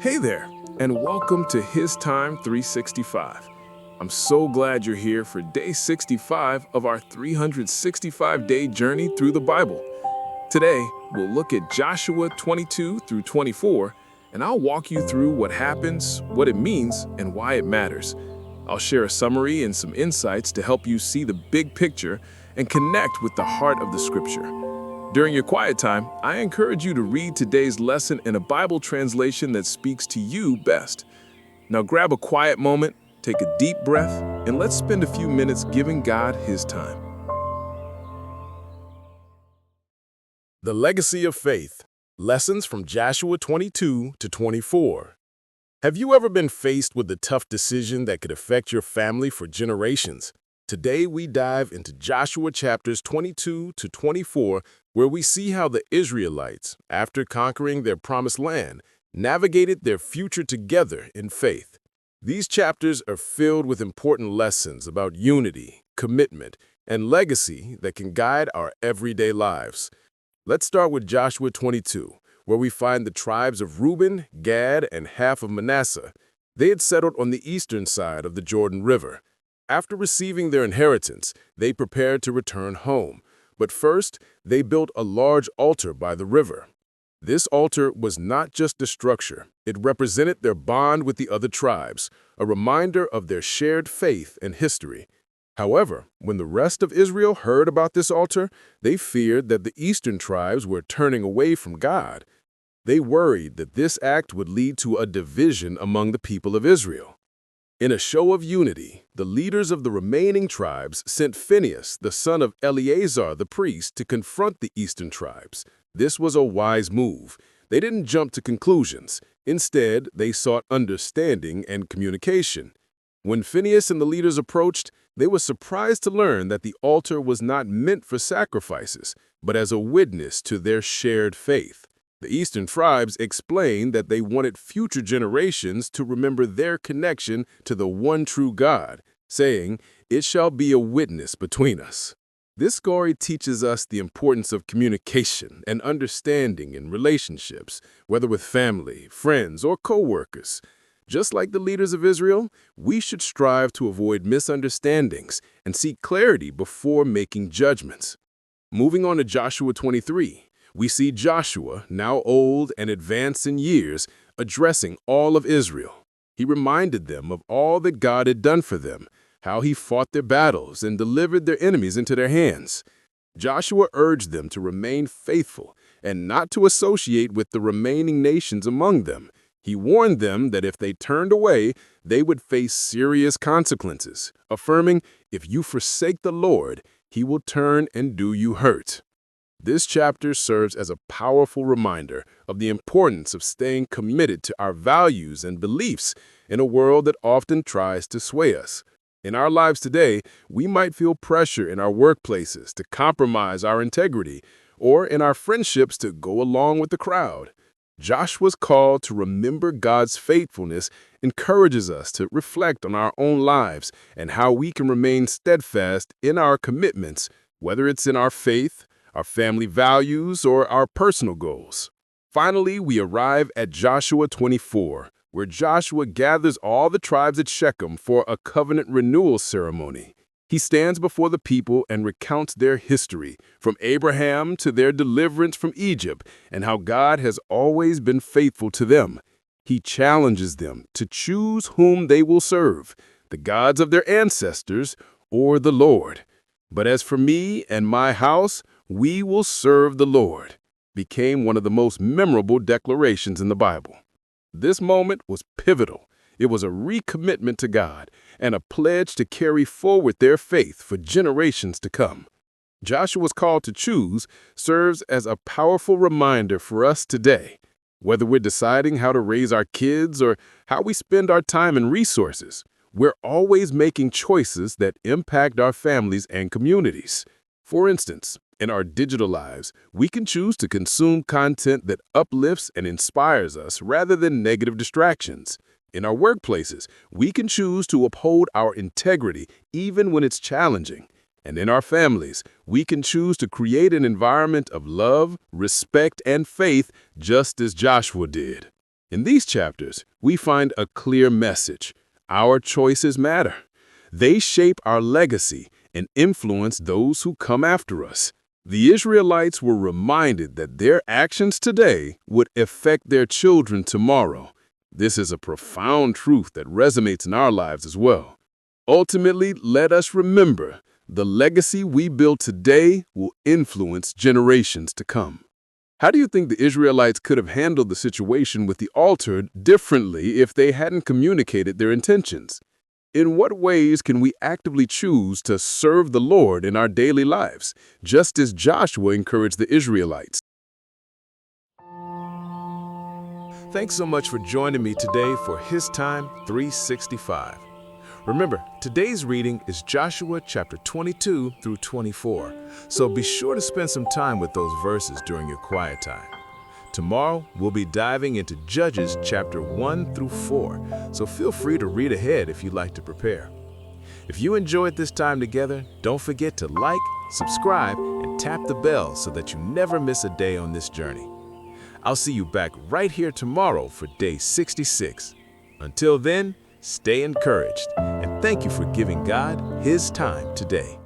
Hey there, and welcome to HisTime365. I'm so glad you're here for day 65 of our 365-day journey through the Bible. Today, we'll look at Joshua 22 through 24, and I'll walk you through what happens, what it means, and why it matters. I'll share a summary and some insights to help you see the big picture and connect with the heart of the scripture. During your quiet time, I encourage you to read today's lesson in a Bible translation that speaks to you best. Now grab a quiet moment, take a deep breath, and let's spend a few minutes giving God His time. The Legacy of Faith. Lessons from Joshua 22 to 24. Have you ever been faced with a tough decision that could affect your family for generations? Today we dive into Joshua chapters 22 to 24, where we see how the Israelites, after conquering their promised land, navigated their future together in faith. These chapters are filled with important lessons about unity, commitment, and legacy that can guide our everyday lives. Let's start with Joshua 22, where we find the tribes of Reuben, Gad, and half of Manasseh. They had settled on the eastern side of the Jordan River. After receiving their inheritance, they prepared to return home. But first, they built a large altar by the river. This altar was not just a structure. It represented their bond with the other tribes, a reminder of their shared faith and history. However, when the rest of Israel heard about this altar, they feared that the eastern tribes were turning away from God. They worried that this act would lead to a division among the people of Israel. In a show of unity, the leaders of the remaining tribes sent Phinehas, the son of Eleazar the priest, to confront the eastern tribes. This was a wise move. They didn't jump to conclusions. Instead, they sought understanding and communication. When Phinehas and the leaders approached, they were surprised to learn that the altar was not meant for sacrifices, but as a witness to their shared faith. The eastern tribes explained that they wanted future generations to remember their connection to the one true God, saying, "It shall be a witness between us." This story teaches us the importance of communication and understanding in relationships, whether with family, friends, or co-workers. Just like the leaders of Israel, we should strive to avoid misunderstandings and seek clarity before making judgments. Moving on to Joshua 23. We see Joshua, now old and advanced in years, addressing all of Israel. He reminded them of all that God had done for them, how he fought their battles and delivered their enemies into their hands. Joshua urged them to remain faithful and not to associate with the remaining nations among them. He warned them that if they turned away, they would face serious consequences, affirming, "If you forsake the Lord, he will turn and do you hurt." This chapter serves as a powerful reminder of the importance of staying committed to our values and beliefs in a world that often tries to sway us. In our lives today, we might feel pressure in our workplaces to compromise our integrity, or in our friendships to go along with the crowd. Joshua's call to remember God's faithfulness encourages us to reflect on our own lives and how we can remain steadfast in our commitments, whether it's in our faith, our family values, or our personal goals. Finally, we arrive at Joshua 24, where Joshua gathers all the tribes at Shechem for a covenant renewal ceremony. He stands before the people and recounts their history, from Abraham to their deliverance from Egypt, and how God has always been faithful to them. He challenges them to choose whom they will serve, the gods of their ancestors or the Lord. "But as for me and my house, we will serve the Lord," became one of the most memorable declarations in the Bible. This moment was pivotal. It was a recommitment to God and a pledge to carry forward their faith for generations to come. Joshua's call to choose serves as a powerful reminder for us today. Whether we're deciding how to raise our kids or how we spend our time and resources, we're always making choices that impact our families and communities. For instance, in our digital lives, we can choose to consume content that uplifts and inspires us rather than negative distractions. In our workplaces, we can choose to uphold our integrity even when it's challenging. And in our families, we can choose to create an environment of love, respect, and faith just as Joshua did. In these chapters, we find a clear message. Our choices matter. They shape our legacy and influence those who come after us. The Israelites were reminded that their actions today would affect their children tomorrow. This is a profound truth that resonates in our lives as well. Ultimately, let us remember, the legacy we build today will influence generations to come. How do you think the Israelites could have handled the situation with the altar differently if they hadn't communicated their intentions? In what ways can we actively choose to serve the Lord in our daily lives, just as Joshua encouraged the Israelites? Thanks so much for joining me today for HisTime365. Remember, today's reading is Joshua chapter 22 through 24, so be sure to spend some time with those verses during your quiet time. Tomorrow, we'll be diving into Judges chapter 1 through 4, so feel free to read ahead if you'd like to prepare. If you enjoyed this time together, don't forget to like, subscribe, and tap the bell so that you never miss a day on this journey. I'll see you back right here tomorrow for day 66. Until then, stay encouraged, and thank you for giving God His time today.